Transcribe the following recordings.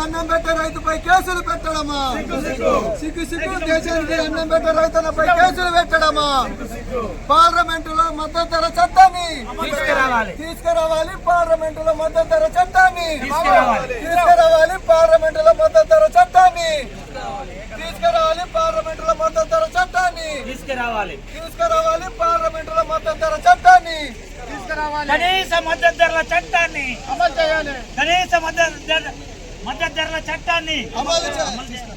అన్నం పెట్టే రైతుపై కేసులు పెట్టడమా? సిగ్గు సిగ్గు. దేశానికి అన్నం పెట్టే రైతులపై కేసులు పెట్టడమా? పార్లమెంటులో మద్దతు ధర చట్టాన్ని తీసుకురావాలి. పార్లమెంటులో మద్దతు ధర చట్టాన్ని తీసుకురావాలి. పార్లమెంటులో మద్దతు ధర చట్టాన్ని తీసుకురావాలి. పార్లమెంటులో మద్దతు ధర చట్టాన్ని తీసుకురావాలి. పార్లమెంటులో మద్దతు ధర చట్టాన్ని తీసుకురావాలి. కనీస మద్దతు ధరల చట్టాన్ని అమలు చేయాలి. కనీస మద్దతు ధరల చట్టాన్ని అమలు చేయాలి.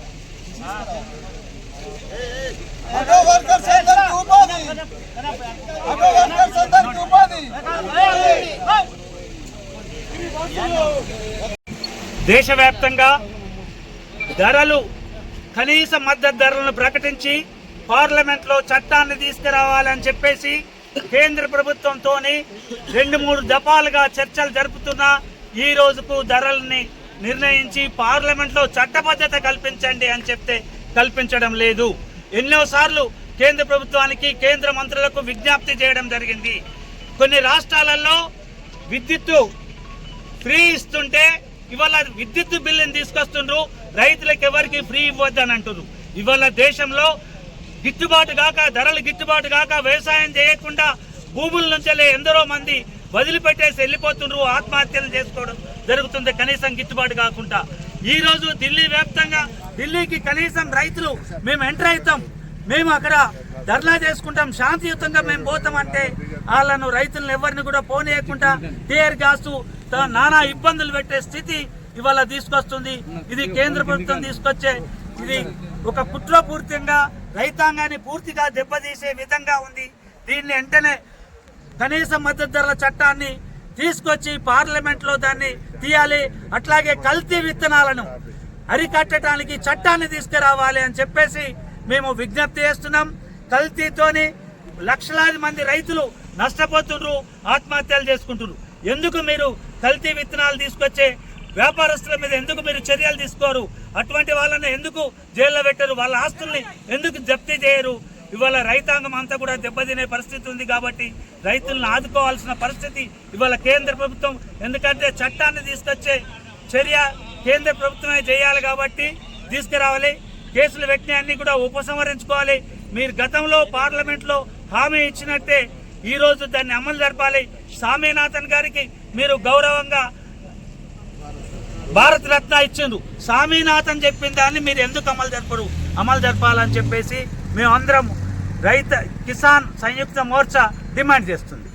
ఆటో వర్కర్స్ అందరికీ ఉపాధి. ఆటో వర్కర్స్ అందరికీ ఉపాధి. దేశవ్యాప్తంగా ధరలు కనీస మద్దతు ధరలను ప్రకటించి పార్లమెంట్లో చట్టాన్ని తీసుకురావాలని చెప్పేసి కేంద్ర ప్రభుత్వంతో 2-3 దఫాలుగా చర్చలు జరుపుతున్నా ఈ రోజుకు ధరల్ని నిర్ణయించి పార్లమెంట్లో చట్టబద్ధత కల్పించండి అని చెప్తే కల్పించడం లేదు. ఎన్నోసార్లు కేంద్ర ప్రభుత్వానికి కేంద్ర మంత్రులకు విజ్ఞప్తి చేయడం జరిగింది. కొన్ని రాష్ట్రాలలో విద్యుత్తు ఫ్రీ ఇస్తుంటే ఇవాళ విద్యుత్ బిల్లుని తీసుకొస్తుండ్రు, రైతులకు ఎవరికి ఫ్రీ ఇవ్వద్దని అంటున్నారు. ఇవాళ దేశంలో గిట్టుబాటు కాక ధరలు గిట్టుబాటు కాక వ్యవసాయం చేయకుండా భూముల నుంచి ఎందరో మంది వదిలిపెట్టేసి వెళ్ళిపోతుండ్రు, ఆత్మహత్యలు చేసుకోవడం జరుగుతుంది కనీసం గిట్టుబాటు కాకుండా. ఈ రోజు ఢిల్లీ వ్యాప్తంగా ఢిల్లీకి కనీసం రైతులు మేము ఎంటర్ అవుతాం, మేము అక్కడ ధర్నా చేసుకుంటాం, శాంతియుతంగా మేము పోతామంటే వాళ్ళను రైతులను ఎవరిని కూడా పోనీయకుండా టీఆర్ గ్యాస్ నానా ఇబ్బందులు పెట్టే స్థితి ఇవాళ తీసుకొస్తుంది. ఇది కేంద్ర ప్రభుత్వం తీసుకొచ్చే ఇది ఒక కుట్రపూరితంగా రైతాంగాన్ని పూర్తిగా దెబ్బతీసే విధంగా ఉంది. దీన్ని వెంటనే కనీస మద్దతు ధరల చట్టాన్ని తీసుకొచ్చి పార్లమెంట్లో దాన్ని తీయాలి. అట్లాగే కల్తీ విత్తనాలను అరికట్టడానికి చట్టాన్ని తీసుకురావాలి అని చెప్పేసి మేము విజ్ఞప్తి చేస్తున్నాం. కల్తీతోని లక్షలాది మంది రైతులు నష్టపోతున్నారు, ఆత్మహత్యలు చేసుకుంటున్నారు. ఎందుకు మీరు కల్తీ విత్తనాలు తీసుకొచ్చే వ్యాపారస్తుల మీద ఎందుకు మీరు చర్యలు తీసుకోరు? అటువంటి వాళ్ళని ఎందుకు జైల్లో పెట్టరు? వాళ్ళ ఆస్తుల్ని ఎందుకు జప్తీ చేయరు? ఇవాళ రైతాంగం అంతా కూడా దెబ్బతినే పరిస్థితి ఉంది కాబట్టి రైతులను ఆదుకోవాల్సిన పరిస్థితి ఇవాళ కేంద్ర ప్రభుత్వం, ఎందుకంటే చట్టాన్ని తీసుకొచ్చే చర్య కేంద్ర ప్రభుత్వమే చేయాలి కాబట్టి తీసుకురావాలి. కేసులు పెట్టిన అన్ని కూడా ఉపసంహరించుకోవాలి. మీరు గతంలో పార్లమెంట్లో హామీ ఇచ్చినట్టే ఈ రోజు దాన్ని అమలు జరపాలి. స్వామినాథన్ గారికి మీరు గౌరవంగా భారత రత్న ఇచ్చిండ్రు, స్వామినాథన్ చెప్పిన దాన్ని మీరు ఎందుకు అమలు జరపాలని చెప్పేసి మేమందరం కిసాన్ సంయుక్త మోర్చా డిమాండ్ చేస్తుంది.